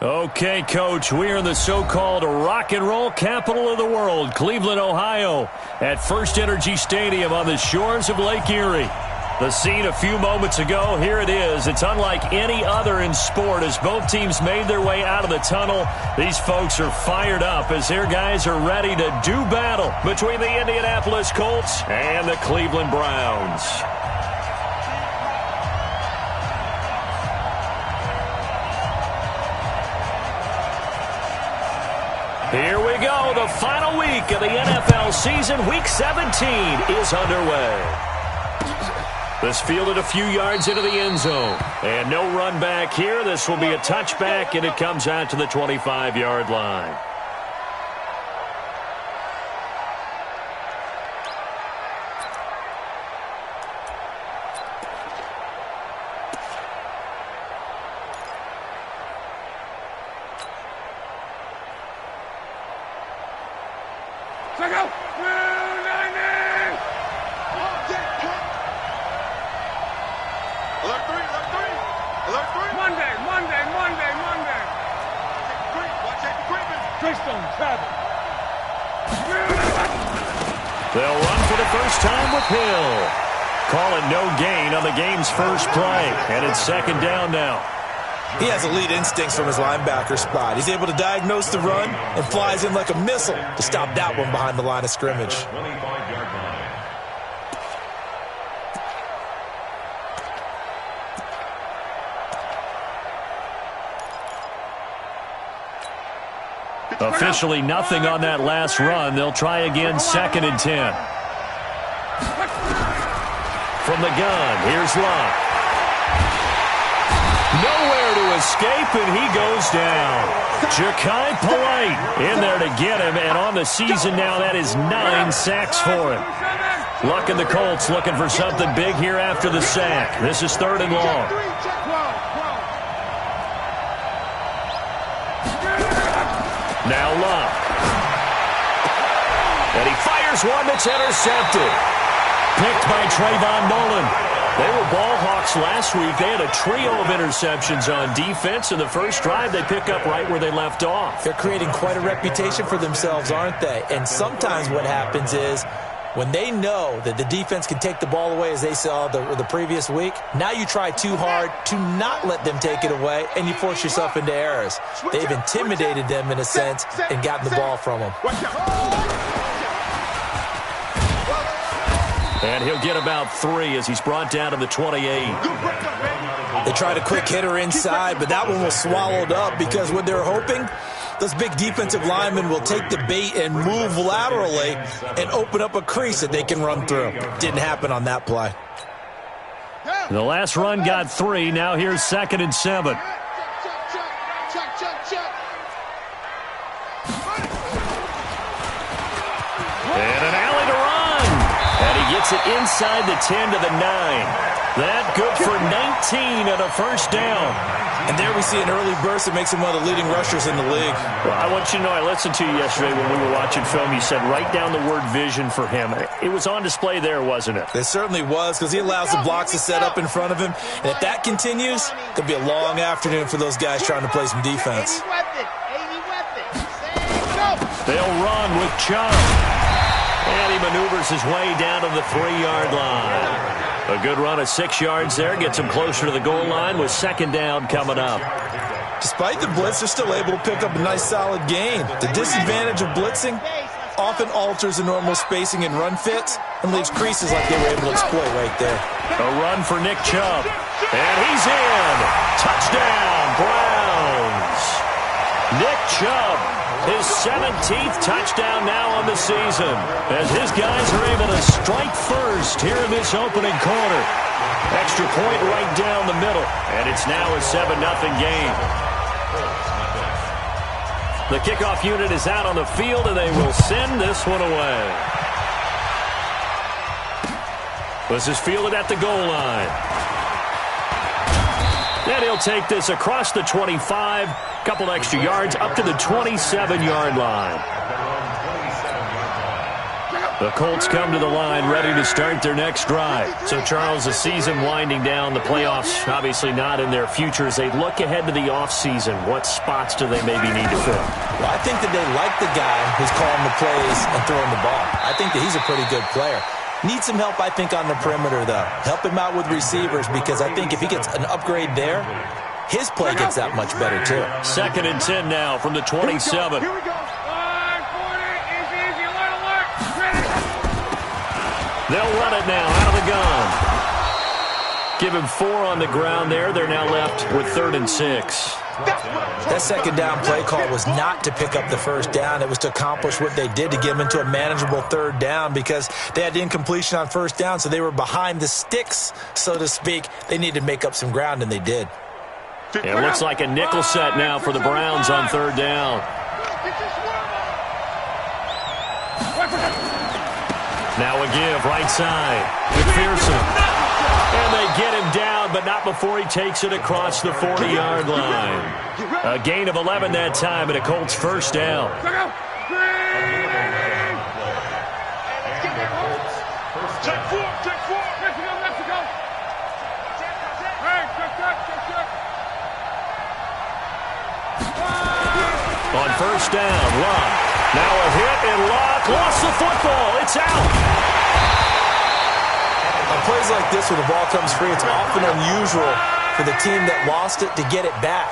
Okay, Coach, we are in the so-called rock and roll capital of the world, Cleveland, Ohio, at First Energy Stadium on the shores of Lake Erie. The scene a few moments ago, here it is. It's unlike any other in sport as both teams made their way out of the tunnel. These folks are fired up as their guys are ready to do battle between the Indianapolis Colts and the Cleveland Browns. Here we go. The final week of the NFL season. Week 17 is underway. This fielded a few yards into the end zone. And no run back here. This will be a touchback, and it comes out to the 25-yard line. They'll run for the first time with Hill. Call it no gain on the game's first play, and it's second down now. He has elite instincts from his linebacker spot. He's able to diagnose the run and flies in like a missile to stop that one behind the line of scrimmage. Officially nothing on that last run. They'll try again, 2nd and 10. From the gun, here's Locke. Nowhere to escape, and he goes down. Ja'Kai Polite in there to get him, and on the season now, that is 9 sacks for him. Luck and the Colts looking for something big here after the sack. This is 3rd and long. Now Locke. And he fires one that's intercepted. Picked by Trayvon Mullen. They were ball hawks last week. They had a trio of interceptions on defense. In the first drive, they pick up right where they left off. They're creating quite a reputation for themselves, aren't they? And sometimes what happens is when they know that the defense can take the ball away, as they saw the previous week, now you try too hard to not let them take it away, and you force yourself into errors. They've intimidated them in a sense and gotten the ball from them. And he'll get about 3 as he's brought down to the 28. They tried a quick hitter inside, but that one was swallowed up because what they're hoping, those big defensive linemen will take the bait and move laterally and open up a crease that they can run through. Didn't happen on that play. The last run got 3. Now here's 2nd and 7. And an alley to run. And he gets it inside the 10 to the 9. That good for 19 and a first down. And there we see an early burst that makes him one of the leading rushers in the league. Well, I want you to know, I listened to you yesterday when we were watching film. You said write down the word vision for him. It was on display there, wasn't it? It certainly was, because he allows the blocks to set up in front of him. And if that continues, it'll be a long afternoon for those guys trying to play some defense. They'll run with Chubb. And he maneuvers his way down to the 3-yard line. A good run of 6 yards there. Gets him closer to the goal line with 2nd down coming up. Despite the blitz, they're still able to pick up a nice solid gain. The disadvantage of blitzing often alters the normal spacing and run fits and leaves creases like they were able to exploit right there. A run for Nick Chubb. And he's in. Touchdown, Browns. Nick Chubb, his 17th touchdown now on the season, as his guys are able to strike first here in this opening quarter. Extra point right down the middle, and it's now a 7-0 game. The kickoff unit is out on the field, and they will send this one away. This is fielded at the goal line. And he'll take this across the 25, couple extra yards, up to the 27-yard line. The Colts come to the line ready to start their next drive. So, Charles, the season winding down, the playoffs obviously not in their future. As they look ahead to the offseason, what spots do they maybe need to fill? Well, I think that they like the guy who's calling the plays and throwing the ball. I think that he's a pretty good player. Needs some help, I think, on the perimeter, though. Help him out with receivers, because I think if he gets an upgrade there, his play gets that much better, too. 2nd and 10 now from the 27. Here we go. They'll run it now out of the gun. Give him 4 on the ground there. They're now left with 3rd and 6. That second down play call was not to pick up the first down. It was to accomplish what they did, to get them into a manageable 3rd down, because they had the incompletion on 1st down, so they were behind the sticks, so to speak. They needed to make up some ground, and they did. It looks like a nickel set now for the Browns on 3rd down. Now a give right side. McPherson. And they get him down, but not before he takes it across the 40-yard line. A gain of 11 that time, and a Colts 1st down. Check 4. Mexico. On 1st down, Luck. Now a hit, and Luck lost the football. It's out. On plays like this, when the ball comes free, it's often unusual for the team that lost it to get it back,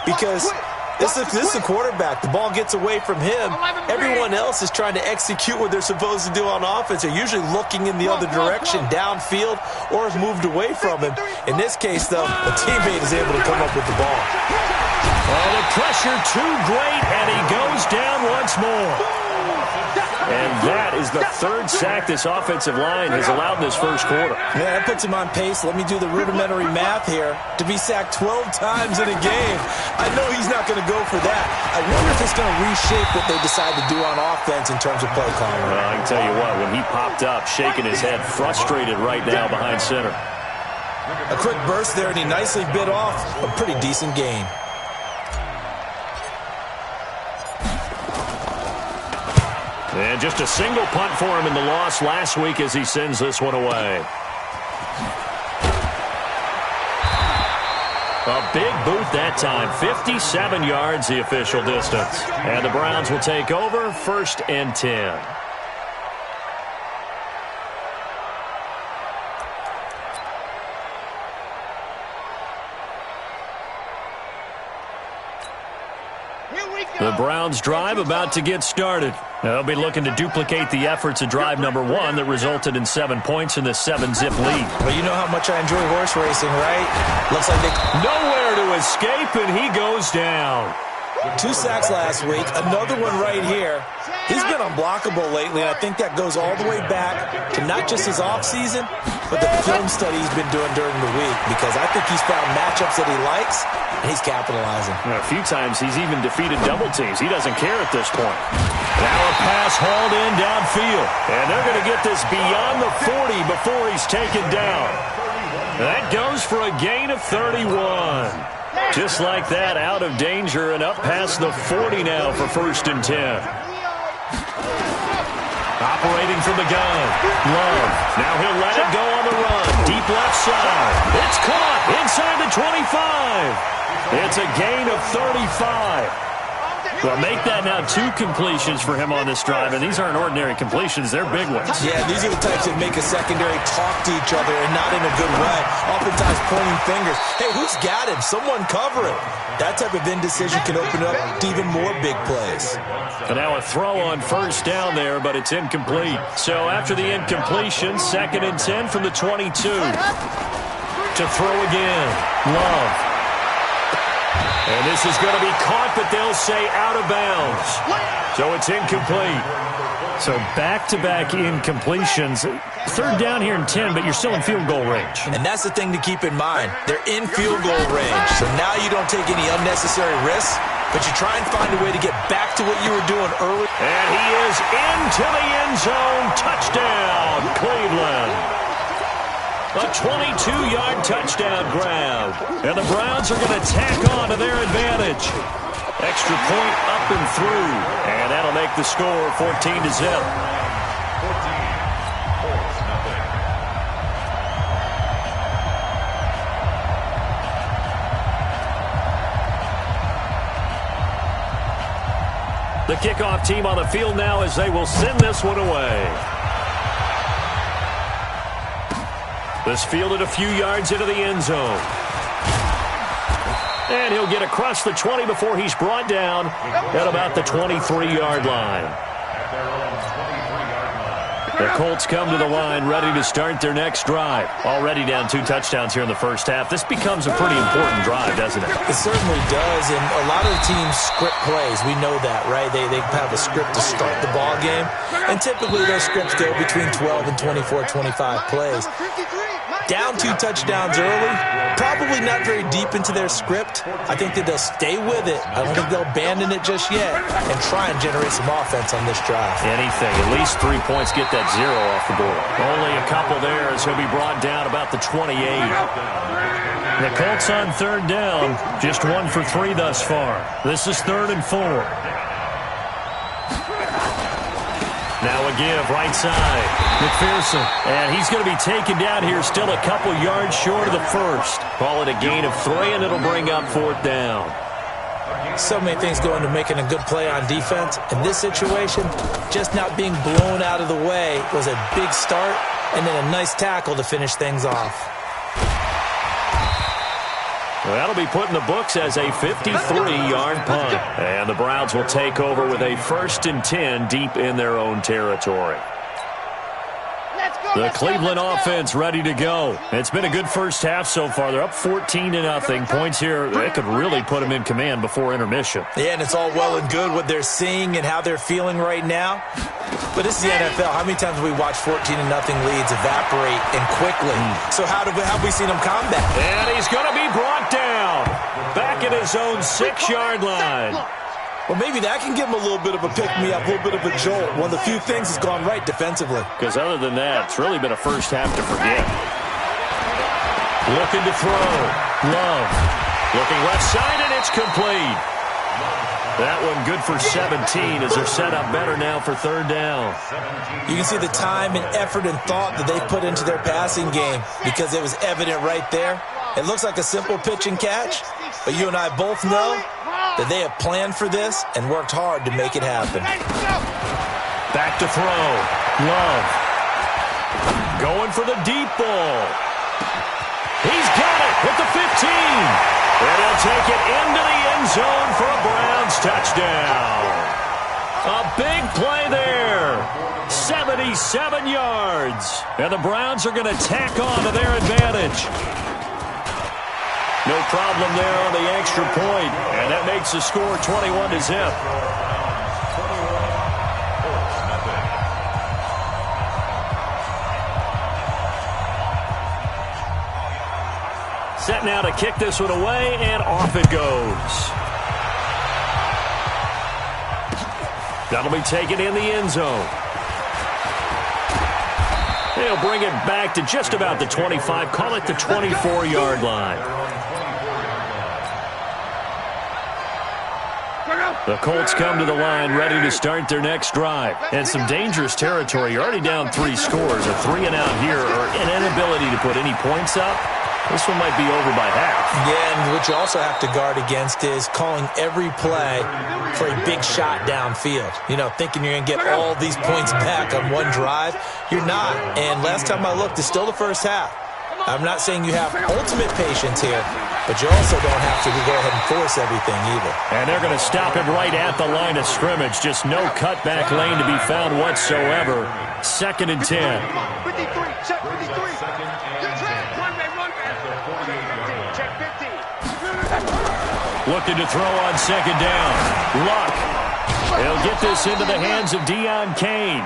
because this is the quarterback. The ball gets away from him. Everyone else is trying to execute what they're supposed to do on offense. They're usually looking in the other direction, downfield, or have moved away from him. In this case, though, a teammate is able to come up with the ball. Oh, the pressure too great, and he goes down once more. And that is the 3rd sack this offensive line has allowed in this 1st quarter. Yeah, that puts him on pace. Let me do the rudimentary math here. To be sacked 12 times in a game, I know he's not going to go for that. I wonder if it's going to reshape what they decide to do on offense in terms of play calling. Well, I can tell you what, when he popped up, shaking his head, frustrated right now behind center. A quick burst there, and he nicely bit off a pretty decent gain. And just a single punt for him in the loss last week as he sends this one away. A big boot that time. 57 yards the official distance. And the Browns will take over 1st and 10. The Browns drive about to get started. They'll be looking to duplicate the efforts of drive number 1 that resulted in 7 points in the 7-zip lead. Well, you know how much I enjoy horse racing, right? Looks like they... Nowhere to escape, and he goes down. 2 sacks last week, another one right here. He's been unblockable lately, and I think that goes all the way back to not just his offseason, but the film study he's been doing during the week, because I think he's found matchups that he likes, and he's capitalizing. A few times he's even defeated double teams. He doesn't care at this point. Now a pass hauled in downfield, and they're going to get this beyond the 40 before he's taken down. That goes for a gain of 31. Just like that, out of danger and up past the 40 now for 1st and 10. Operating from the gun, Love. Now he'll let it go on the run. Deep left side. It's caught inside the 25. It's a gain of 35. Well, make that now 2 completions for him on this drive, and these aren't ordinary completions. They're big ones. Yeah, these are the types that make a secondary talk to each other, and not in a good way. Oftentimes pointing fingers. Hey, who's got him? Someone cover it. That type of indecision can open up to even more big plays. And now a throw on 1st down there, but it's incomplete. So after the incompletion, 2nd and 10 from the 22. To throw again, Love. And this is going to be caught, but they'll say out of bounds. So it's incomplete. So back-to-back incompletions. 3rd down here and 10, but you're still in field goal range. And that's the thing to keep in mind. They're in field goal range. So now you don't take any unnecessary risks, but you try and find a way to get back to what you were doing early. And he is into the end zone. Touchdown, Cleveland. A 22-yard touchdown grab. And the Browns are going to tack on to their advantage. Extra point up and through. And that'll make the score 14-0. The kickoff team on the field now as they will send this one away. This fielded a few yards into the end zone. And he'll get across the 20 before he's brought down at about the 23-yard line. The Colts come to the line ready to start their next drive. Already down 2 touchdowns here in the first half. This becomes a pretty important drive, doesn't it? It certainly does, and a lot of the teams script plays. We know that, right? They have a script to start the ball game, and typically those scripts go between 12 and 24, 25 plays. Down 2 touchdowns early, probably not very deep into their script. I think that they'll stay with it. I don't think they'll abandon it just yet and try and generate some offense on this drive. Anything, at least 3 points, get that 0 off the board. Only a couple there as he'll be brought down about the 28. The Colts on 3rd down, just 1 for 3 thus far. This is 3rd and 4. Now a give, right side. McPherson. And he's going to be taken down here, still a couple yards short of the first. Call it a gain of 3, and it'll bring up 4th down. So many things go into making a good play on defense. In this situation, just not being blown out of the way was a big start, and then a nice tackle to finish things off. Well, that'll be put in the books as a 53-yard punt. And the Browns will take over with a 1st and 10 deep in their own territory. The Cleveland offense ready to go. It's been a good first half so far. They're up 14-0. Points here, they could really put them in command before intermission. Yeah, and it's all well and good what they're seeing and how they're feeling right now. But this is the NFL. How many times have we watched 14-0 leads evaporate and quickly? So how have we seen them combat? And he's going to be brought down back at his own 6-yard line. Well, maybe that can give him a little bit of a pick-me-up, a little bit of a jolt. One of the few things that's gone right defensively. Because other than that, it's really been a first half to forget. Looking to throw. Love. Looking left side, and it's complete. That one good for 17 as they're set up better now for 3rd down. You can see the time and effort and thought that they put into their passing game because it was evident right there. It looks like a simple pitch and catch, but you and I both know that they have planned for this and worked hard to make it happen. Back to throw. Love. Going for the deep ball. He's got it at the 15. And he'll take it into the end zone for a Browns touchdown. A big play there. 77 yards. And the Browns are going to tack on to their advantage. No problem there on the extra point, and that makes the score 21-0. Set now to kick this one away, and off it goes. That'll be taken in the end zone. They'll bring it back to just about the 25, call it the 24-yard line. The Colts come to the line ready to start their next drive. And some dangerous territory. You're already down 3 scores. A 3-and-out here or an inability to put any points up. This one might be over by half. Yeah, and what you also have to guard against is calling every play for a big shot downfield. You know, thinking you're going to get all these points back on one drive. You're not. And last time I looked, it's still the first half. I'm not saying you have ultimate patience here, but you also don't have to go ahead and force everything either. And they're going to stop him right at the line of scrimmage. Just no cutback lane to be found whatsoever. 2nd and 10. 53, check 53. Check 50. Looking to throw on 2nd down. Luck. He'll get this into the hands of Deion Kane.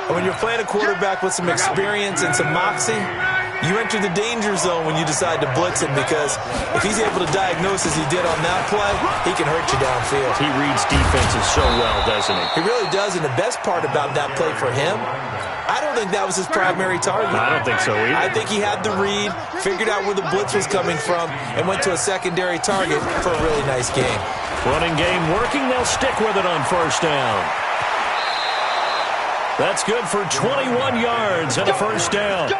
When you're playing a quarterback with some experience and some moxie, you enter the danger zone when you decide to blitz him, because if he's able to diagnose as he did on that play, he can hurt you downfield. He reads defenses so well, doesn't he? He really does, and the best part about that play for him, I don't think that was his primary target. I don't think so either. I think he had the read, figured out where the blitz was coming from, and went to a secondary target for a really nice game. Running game working. They'll stick with it on 1st down. That's good for 21 yards and a 1st down.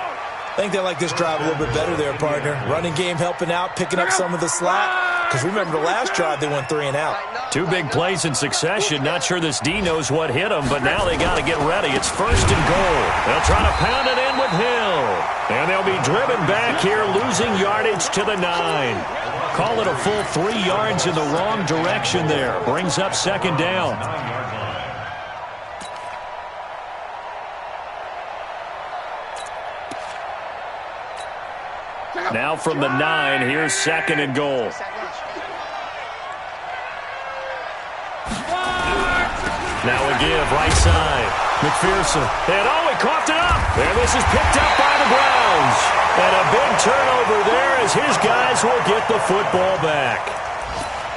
I think they like this drive a little bit better there, partner. Running game helping out, picking up some of the slack. Because remember the last drive, they went 3 and out. 2 big plays in succession. Not sure this D knows what hit them, but now they got to get ready. It's 1st and goal. They'll try to pound it in with Hill. And they'll be driven back here, losing yardage to the 9. Call it a full 3 yards in the wrong direction there. Brings up 2nd down. Now from the 9, here's 2nd and goal. Now a give, right side. McPherson. And he coughed it up. And this is picked up by the Browns. And a big turnover there as his guys will get the football back.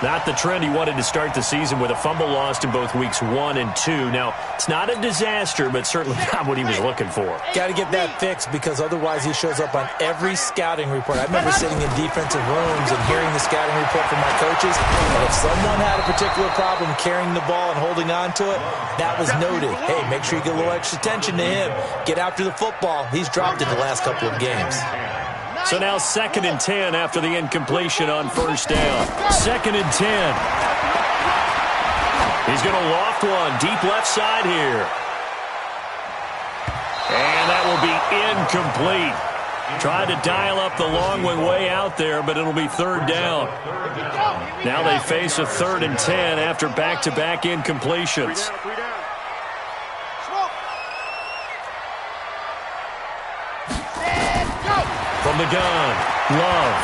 Not the trend he wanted to start the season with a fumble lost in both weeks 1 and 2. Now, it's not a disaster, but certainly not what he was looking for. Got to get that fixed because otherwise he shows up on every scouting report. I remember sitting in defensive rooms and hearing the scouting report from my coaches. And if someone had a particular problem carrying the ball and holding on to it, that was noted. Hey, make sure you get a little extra attention to him. Get after the football. He's dropped it the last couple of games. So now 2nd and 10 after the incompletion on 1st down. 2nd and 10. He's going to loft one deep left side here. And that will be incomplete. Tried to dial up the long one way out there, but it'll be 3rd down. Now they face a 3rd and 10 after back-to-back incompletions. From the gun, Love.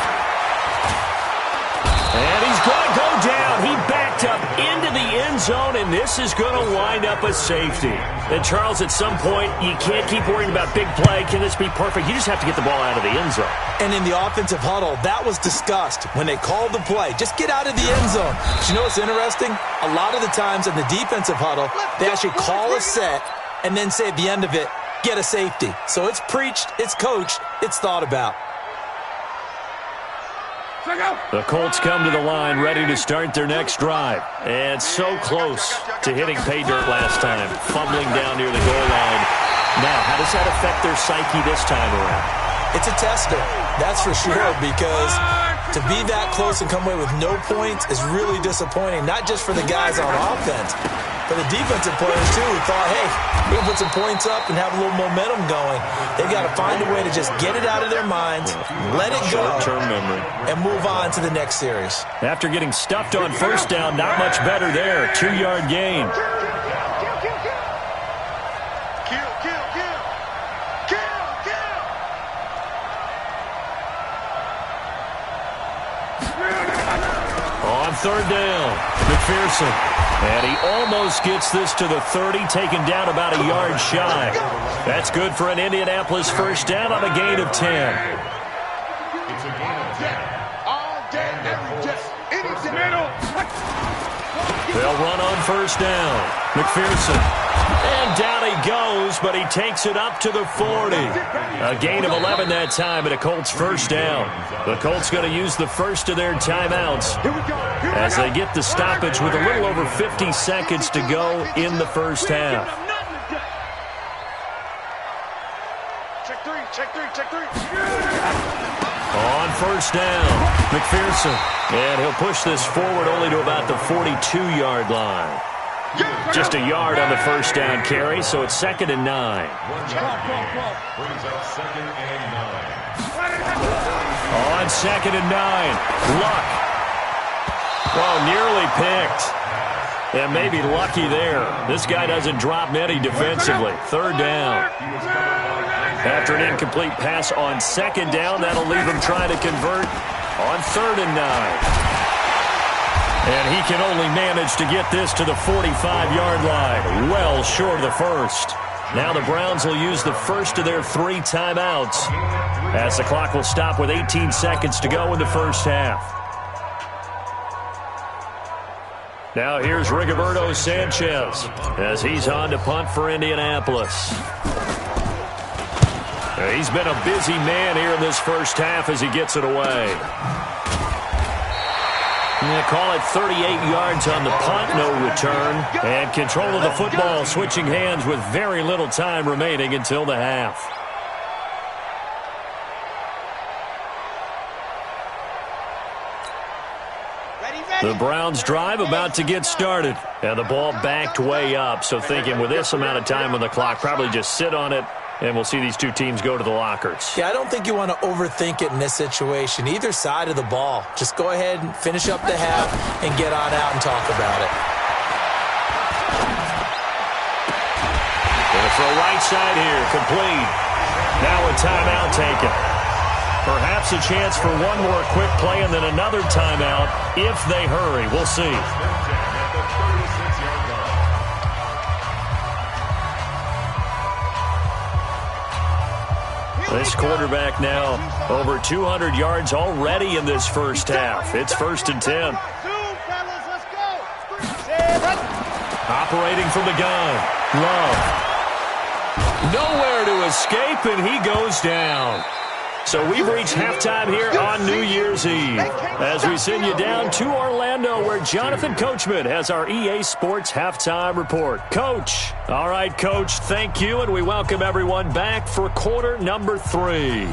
And he's going to go down. He backed up into the end zone, and this is going to wind up a safety. And, Charles, at some point, you can't keep worrying about big play. Can this be perfect? You just have to get the ball out of the end zone. And in the offensive huddle, that was discussed when they called the play. Just get out of the end zone. But you know what's interesting? A lot of the times in the defensive huddle, they actually call a set and then say at the end of it, get a safety. So it's preached, it's coached, it's thought about. The Colts come to the line ready to start their next drive. And so close to hitting pay dirt last time, fumbling down near the goal line. Now, how does that affect their psyche this time around? It's a tester, that's for sure, because to be that close and come away with no points is really disappointing, not just for the guys on offense, but the defensive players, too, who thought, hey, we can put some points up and have a little momentum going. They've got to find a way to just get it out of their minds, let it go, short-term memory, and move on to the next series. After getting stuffed on 1st down, not much better there. 2-yard gain. On 3rd down, McPherson. And he almost gets this to the 30, taken down about a yard shy. That's good for an Indianapolis 1st down on a gain of 10. They'll run on 1st down. McPherson. And down he goes, but he takes it up to the 40. A gain of 11 that time and a Colts 1st down. The Colts going to use the first of their timeouts as they get the stoppage with a little over 50 seconds to go in the 1st half. Check three. On 1st down, McPherson. And he'll push this forward only to about the 42-yard line. Just a yard on the 1st down carry, so it's 2nd and 9. On 2nd and 9, Luck. Oh, nearly picked. And maybe lucky there. This guy doesn't drop many defensively. 3rd down. After an incomplete pass on 2nd down, that'll leave him trying to convert on 3rd and 9. And he can only manage to get this to the 45-yard line, well short of the 1st. Now the Browns will use the first of their 3 timeouts as the clock will stop with 18 seconds to go in the 1st half. Now here's Rigoberto Sanchez as he's on to punt for Indianapolis. He's been a busy man here in this 1st half as he gets it away. They call it 38 yards on the punt, no return. And control of the football switching hands with very little time remaining until the half. The Browns drive about to get started. And the ball backed way up. So thinking with this amount of time on the clock, probably just sit on it, and we'll see these two teams go to the lockers. Yeah, I don't think you want to overthink it in this situation. Either side of the ball. Just go ahead and finish up the half and get on out and talk about it. Gonna throw right side here, complete. Now a timeout taken. Perhaps a chance for one more quick play and then another timeout if they hurry. We'll see. This quarterback now over 200 yards already in this first half. It's 1st and 10. Operating from the gun. Love. Nowhere to escape, and he goes down. So we've reached halftime here on New Year's Eve as we send you down to Orlando where Jonathan Coachman has our EA Sports Halftime Report. Coach. All right, Coach, thank you, and we welcome everyone back for quarter number 3.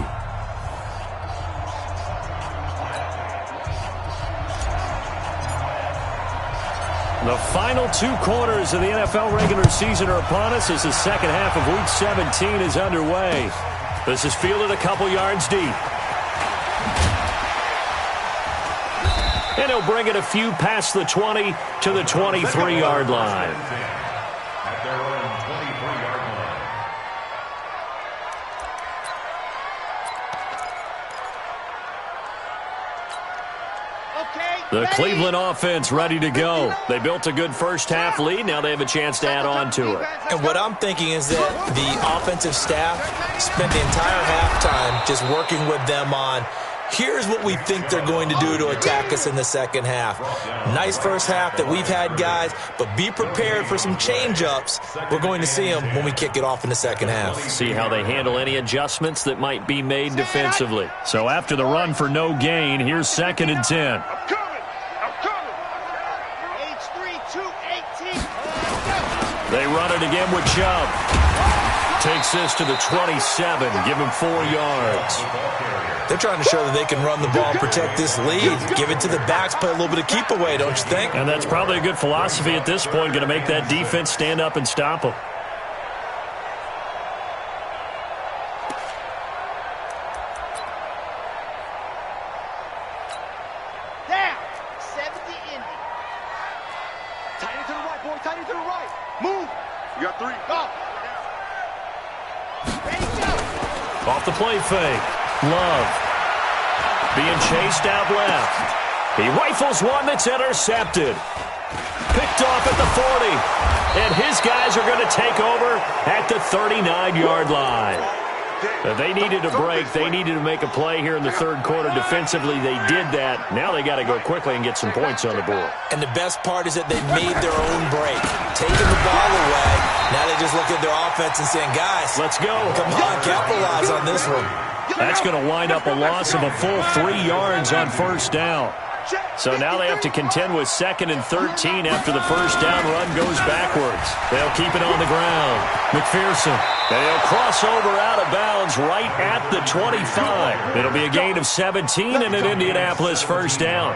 The final 2 quarters of the NFL regular season are upon us as the second half of Week 17 is underway. This is fielded a couple yards deep. And he'll bring it a few past the 20 to the 23-yard line. The Cleveland offense ready to go. They built a good first half lead. Now they have a chance to add on to it. And what I'm thinking is that the offensive staff spent the entire halftime just working with them on, here's what we think they're going to do to attack us in the second half. Nice first half that we've had, guys, but be prepared for some change-ups. We're going to see them when we kick it off in the second half. See how they handle any adjustments that might be made defensively. So after the run for no gain, here's 2nd and 10. They run it again with Chubb. Takes this to the 27. Give him 4 yards. They're trying to show that they can run the ball and protect this lead. Give it to the backs, play a little bit of keep away, don't you think? And that's probably a good philosophy at this point. Going to make that defense stand up and stop them. Down. 70 Indy. Tight end to the right, boy. Tight end to the right. Move. You got 3. Go. Ready, go. Off the play fake. Love. Being chased out left. He rifles one that's intercepted. Picked off at the 40. And his guys are going to take over at the 39-yard line. They needed a break. They needed to make a play here in the third quarter. Defensively, they did that. Now they got to go quickly and get some points on the board. And the best part is that they made their own break. Taking the ball away. Now they just look at their offense and saying, guys, let's go. Come on, capitalize on this one. That's going to wind up a loss of a full 3 yards on first down. So now they have to contend with 2nd and 13 after the first down run goes backwards. They'll keep it on the ground. McPherson. They'll cross over out of bounds right at the 25. It'll be a gain of 17 and an Indianapolis first down.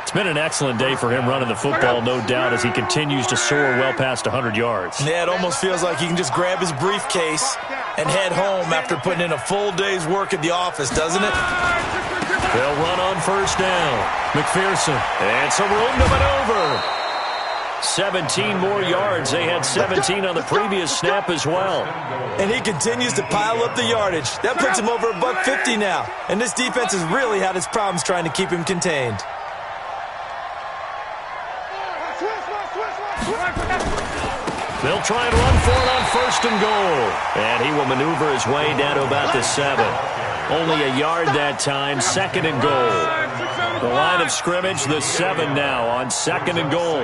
It's been an excellent day for him running the football, no doubt, as he continues to soar well past 100 yards. Yeah, it almost feels like he can just grab his briefcase and head home after putting in a full day's work at the office, doesn't it? They'll run on first down. McPherson. And some room to maneuver. 17 more yards. They had 17 on the previous snap as well. And he continues to pile up the yardage. That puts him over $150 now. And this defense has really had its problems trying to keep him contained. They'll try and run for it on 1st and goal. And he will maneuver his way down to about the 7. Only a yard that time, 2nd and goal. The line of scrimmage, the 7 now on 2nd and goal.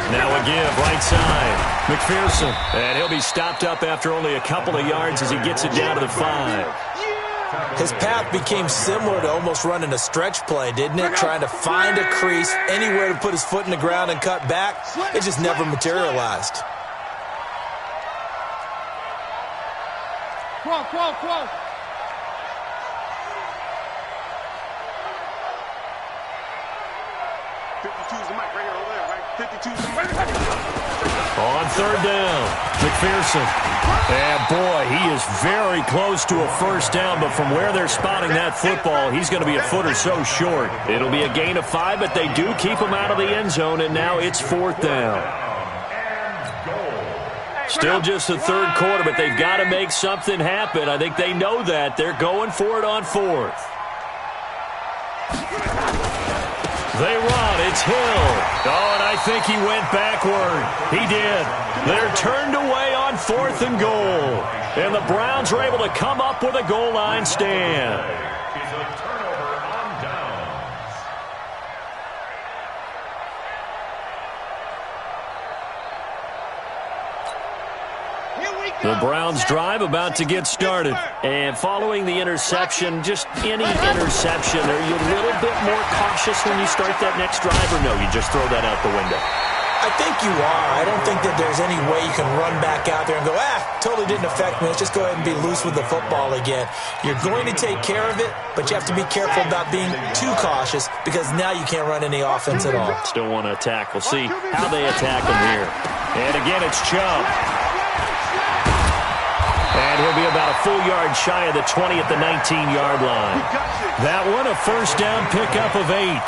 Now a give, right side. McPherson. And he'll be stopped up after only a couple of yards as he gets it down to the 5. His path became similar to almost running a stretch play, didn't it? Trying to find a crease, anywhere to put his foot in the ground and cut back. It just never materialized. 52's the mic right here, over there, right? 52's the mic. On third down, McPherson. And boy, he is very close to a first down, but from where they're spotting that football, he's going to be a foot or so short. It'll be a gain of 5, but they do keep him out of the end zone, and now it's fourth down. Still just the third quarter, but they've got to make something happen. I think they know that. They're going for it on fourth. They run. It's Hill. Oh, and I think he went backward. He did. They're turned away on fourth and goal. And the Browns are able to come up with a goal line stand. The Browns drive about to get started. And following the interception, just any interception, are you a little bit more cautious when you start that next drive, or no, you just throw that out the window? I think you are. I don't think that there's any way you can run back out there and go, totally didn't affect me. Let's just go ahead and be loose with the football again. You're going to take care of it, but you have to be careful about being too cautious because now you can't run any offense at all. Still want to attack. We'll see how they attack them here. And again, it's Chubb. And he'll be about a full yard shy of the 20 at the 19-yard line. That one, a first down pickup of 8.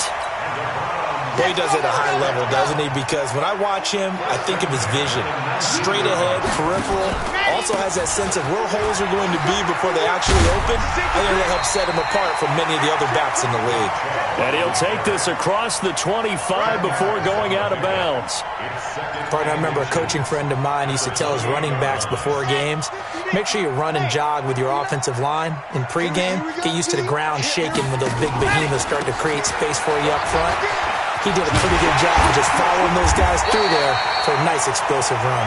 Boy, he does it at a high level, doesn't he? Because when I watch him, I think of his vision. Straight ahead, peripheral. Also has that sense of where holes are going to be before they actually open. I think that helps set him apart from many of the other backs in the league. And he'll take this across the 25 before going out of bounds. Partner, I remember a coaching friend of mine used to tell his running backs before games, make sure you run and jog with your offensive line in pregame. Get used to the ground shaking when those big behemoths start to create space for you up front. He did a pretty good job of just following those guys through there for a nice explosive run.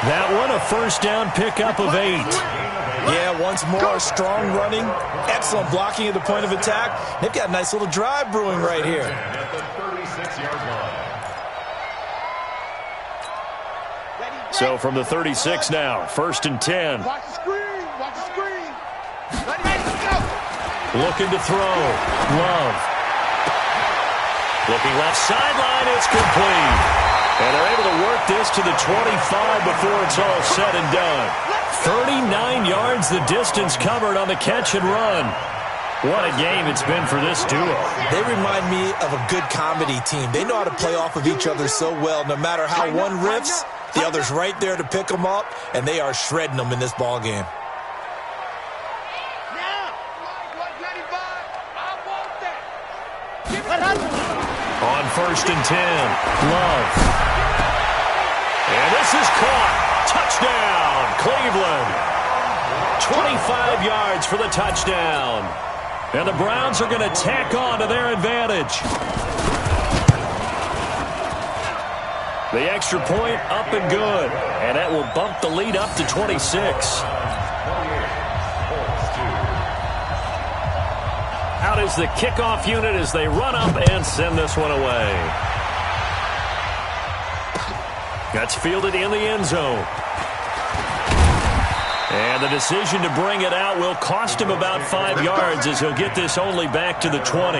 That one, a first down pickup of 8. Yeah, once more, strong running, excellent blocking at the point of attack. They've got a nice little drive brewing right here. So from the 36 now, first and 10. Watch the screen. Watch the screen. Looking to throw. Love. Looking left sideline, it's complete. And they're able to work this to the 25 before it's all said and done. 39 yards the distance covered on the catch and run. What a game it's been for this duo. They remind me of a good comedy team. They know how to play off of each other so well. No matter how one riffs, the other's right there to pick them up, and they are shredding them in this ball game. On first and 10, Love. And this is caught. Touchdown, Cleveland. 25 yards for the touchdown. And the Browns are going to tack on to their advantage. The extra point up and good. And that will bump the lead up to 26. Out is the kickoff unit as they run up and send this one away. That's fielded in the end zone. And the decision to bring it out will cost him about 5 yards as he'll get this only back to the 20.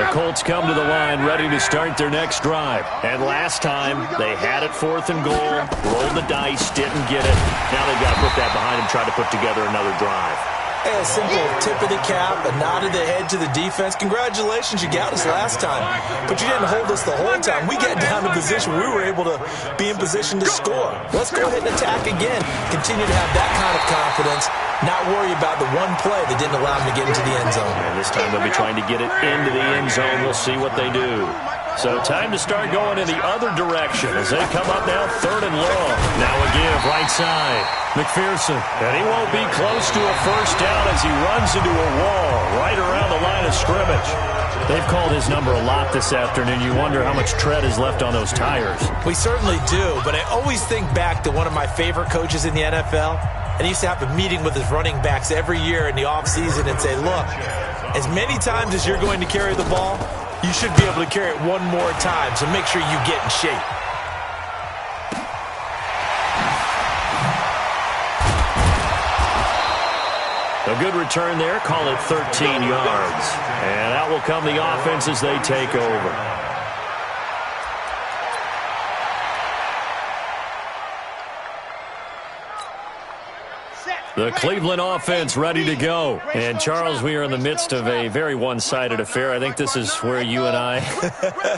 The Colts come to the line ready to start their next drive. And last time, they had it fourth and goal, rolled the dice, didn't get it. Now they've got to put that behind them, try to put together another drive. A simple tip of the cap, a nod of the head to the defense. Congratulations, you got us last time. But you didn't hold us the whole time. We got down to position where we were able to be in position to score. Let's go ahead and attack again. Continue to have that kind of confidence. Not worry about the one play that didn't allow them to get into the end zone. And this time they'll be trying to get it into the end zone. We'll see what they do. So time to start going in the other direction as they come up now third and long. Now a give right side. McPherson. And he won't be close to a first down as he runs into a wall right around the line of scrimmage. They've called his number a lot this afternoon. You wonder how much tread is left on those tires. We certainly do, but I always think back to one of my favorite coaches in the NFL. And he used to have a meeting with his running backs every year in the offseason and say, look, as many times as you're going to carry the ball, you should be able to carry it one more time, so make sure you get in shape. The A good return there. Call it 13 yards. And out will come the offense as they take over. The Cleveland offense ready to go. And, Charles, we are in the midst of a very one-sided affair. I think this is where you and I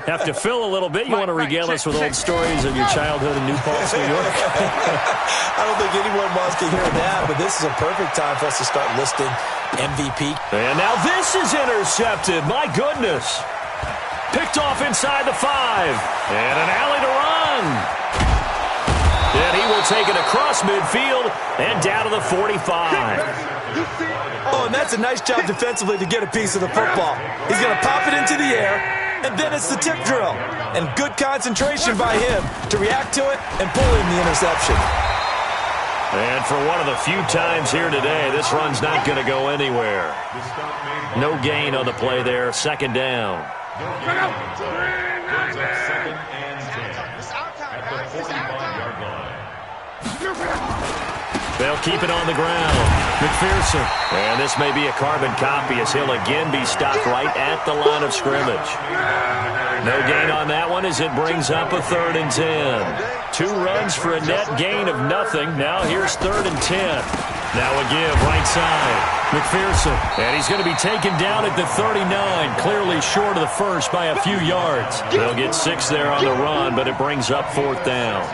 have to fill a little bit. You want to regale us with old stories of your childhood in New Paltz, New York? I don't think anyone wants to hear that, but this is a perfect time for us to start listing MVP. And now this is intercepted. My goodness. Picked off inside the 5. And an alley to run. And he will take it across midfield and down to the 45. Oh, and that's a nice job defensively to get a piece of the football. He's going to pop it into the air, and then it's the tip drill. And good concentration by him to react to it and pull in the interception. And for one of the few times here today, this run's not going to go anywhere. No gain on the play there. Second down. Second and 10. At the 45-yard line. They'll keep it on the ground. McPherson. And this may be a carbon copy as he'll again be stopped right at the line of scrimmage. No gain on that one as it brings up a 3rd and 10. 2 runs for a net gain of nothing. Now here's 3rd and 10. Now a give right side. McPherson. And he's going to be taken down at the 39. Clearly short of the first by a few yards. They'll get 6 there on the run, but it brings up 4th down.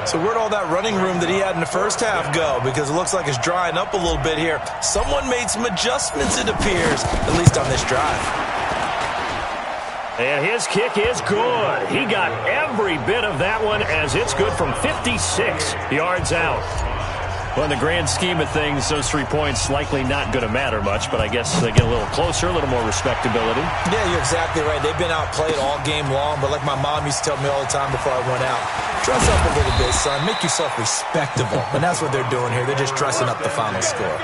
So where'd all that running room that he had in the first half go? Because it looks like it's drying up a little bit here. Someone made some adjustments, it appears, at least on this drive. And his kick is good. He got every bit of that one as it's good from 56 yards out. Well, in the grand scheme of things, those 3 points likely not going to matter much, but I guess they get a little closer, a little more respectability. Yeah, you're exactly right. They've been outplayed all game long, but like my mom used to tell me all the time before I went out, dress up a little bit, son. Make yourself respectable. And that's what they're doing here. They're just dressing up the final score.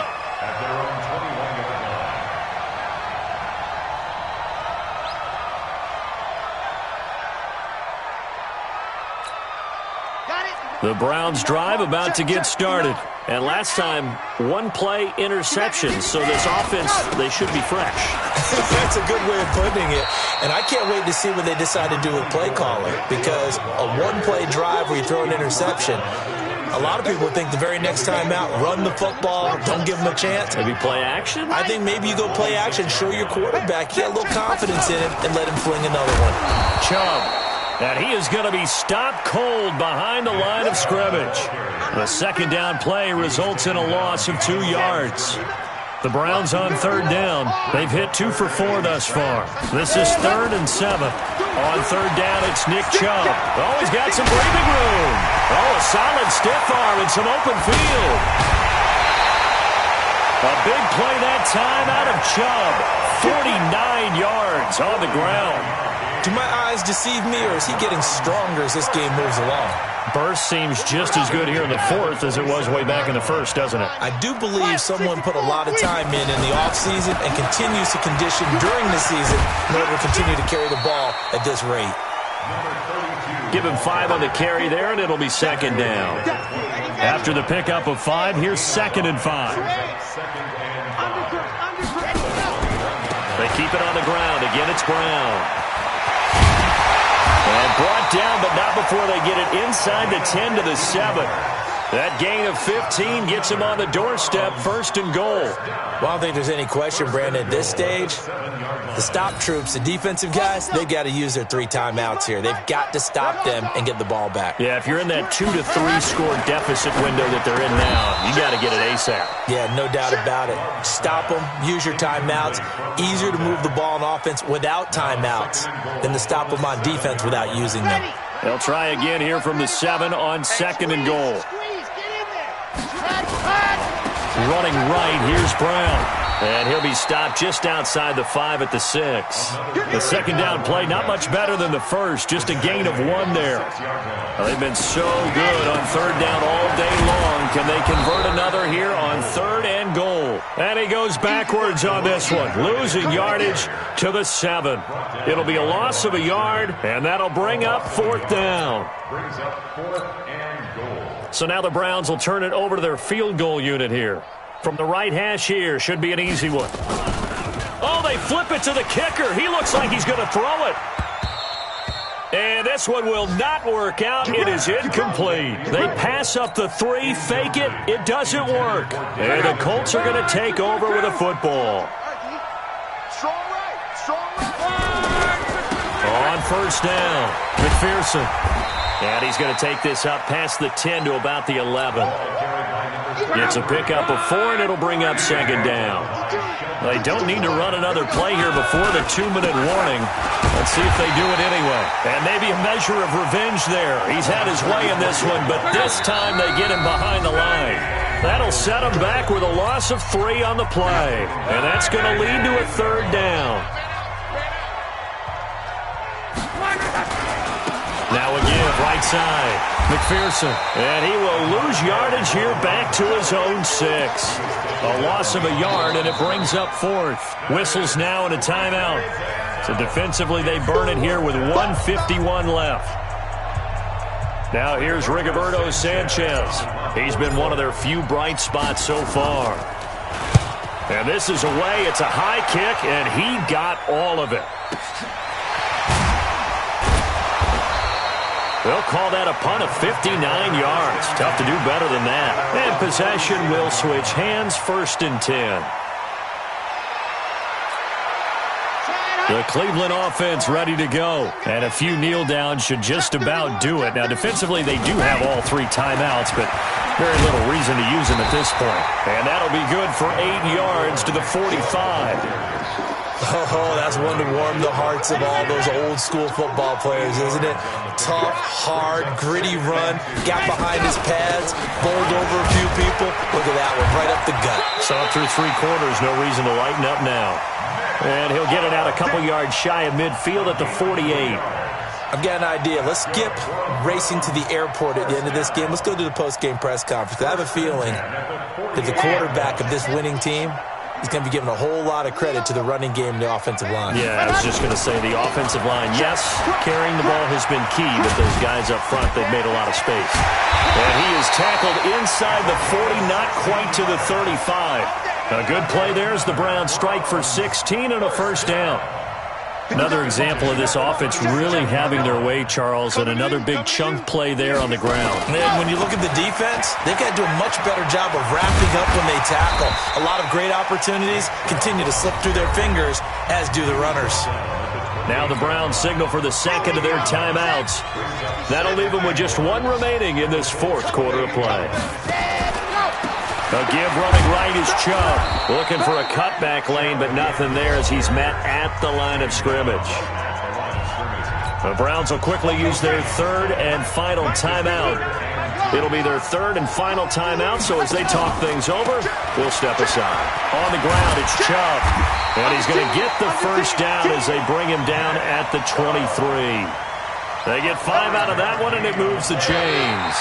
The Browns drive about to get started. And last time, 1-play interception. So this offense, they should be fresh. That's a good way of putting it. And I can't wait to see what they decide to do with play calling. Because a 1-play drive where you throw an interception, a lot of people think the very next time out, run the football, don't give them a chance. Maybe play action? I think maybe you go play action, show your quarterback, get a little confidence in him, and let him fling another one. Chubb. And he is going to be stopped cold behind the line of scrimmage. The second down play results in a loss of 2 yards. The Browns on 3rd down. They've hit 2 for 4 thus far. This is 3rd and 7. On 3rd down, it's Nick Chubb. Oh, he's got some breathing room. Oh, a solid stiff arm and some open field. A big play that time out of Chubb. 49 yards on the ground. Do my eyes deceive me, or is he getting stronger as this game moves along? Burst seems just as good here in the 4th as it was way back in the 1st, doesn't it? I do believe someone put a lot of time in the offseason and continues to condition during the season in order to continue to carry the ball at this rate. Give him 5 on the carry there, and it'll be 2nd down. After the pickup of 5, here's 2nd and 5. They keep it on the ground. Again, it's Brown. And brought down, but not before they get it inside the 10 to the 7. That gain of 15 gets him on the doorstep, 1st and goal. Well, I don't think there's any question, Brandon, at this stage, the stop troops, the defensive guys, they got to use their 3 timeouts here. They've got to stop them and get the ball back. Yeah, if you're in that 2 to 3 score deficit window that they're in now, you got to get it ASAP. Yeah, no doubt about it. Stop them, use your timeouts. Easier to move the ball on offense without timeouts than to stop them on defense without using them. They'll try again here from the 7 on 2nd and goal. Running right, here's Brown. And he'll be stopped just outside the 5 at the 6. The second down play, not much better than the first, just a gain of 1 there. Well, they've been so good on 3rd down all day long. Can they convert another here on 3rd and goal? And he goes backwards on this one, losing yardage to the 7. It'll be a loss of a yard, and that'll bring up 4th down. Brings up 4th and goal. So now the Browns will turn it over to their field goal unit here. From the right hash here, should be an easy one. Oh, they flip it to the kicker. He looks like he's going to throw it. And this one will not work out. It is incomplete. They pass up the 3, fake it. It doesn't work. And the Colts are going to take over with a football. On first down, McPherson. And he's going to take this up past the 10 to about the 11. It's a pickup of 4, and it'll bring up second down. They don't need to run another play here before the 2-minute warning. Let's see if they do it anyway. And maybe a measure of revenge there. He's had his way in this one, but this time they get him behind the line. That'll set him back with a loss of 3 on the play. And that's going to lead to a third down. Now a give, right side. McPherson. And he will lose yardage here back to his own 6. A loss of a yard, and it brings up 4th. Whistles now and a timeout. So defensively, they burn it here with 1:51 left. Now here's Rigoberto Sanchez. He's been one of their few bright spots so far. And this is away. It's a high kick, and he got all of it. They'll call that a punt of 59 yards. Tough to do better than that. And possession will switch hands, 1st and 10. The Cleveland offense ready to go. And a few kneel downs should just about do it. Now, defensively, they do have all 3 timeouts, but very little reason to use them at this point. And that'll be good for 8 yards to the 45. Oh, that's one to warm the hearts of all those old-school football players, isn't it? Tough, hard, gritty run, got behind his pads, bowled over a few people. Look at that one, right up the gut. Saw it through 3 quarters, no reason to lighten up now. And he'll get it out a couple yards shy of midfield at the 48. I've got an idea. Let's skip racing to the airport at the end of this game. Let's go to the post-game press conference. I have a feeling that the quarterback of this winning team is going to be given a whole lot of credit to the running game and the offensive line. Yeah, I was just going to say the offensive line, yes, carrying the ball has been key, but those guys up front, they've made a lot of space. And he is tackled inside the 40, not quite to the 35. A good play there as the Browns strike for 16 and a first down. Another example of this offense really having their way, Charles, and another big chunk play there on the ground. And when you look at the defense, they've got to do a much better job of wrapping up when they tackle. A lot of great opportunities continue to slip through their fingers, as do the runners. Now the Browns signal for the second of their timeouts. That'll leave them with just 1 remaining in this 4th quarter of play. A give running right is Chubb. Looking for a cutback lane, but nothing there as he's met at the line of scrimmage. The Browns will quickly use their 3rd and final timeout. It'll be their 3rd and final timeout, so as they talk things over, we'll step aside. On the ground, it's Chubb. And he's going to get the first down as they bring him down at the 23. They get 5 out of that one, and it moves the chains.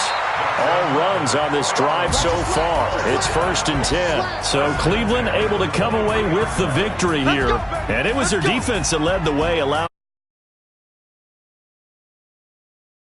All runs on this drive so far. It's 1st and 10. So Cleveland able to come away with the victory here. And it was their defense that led the way, allowing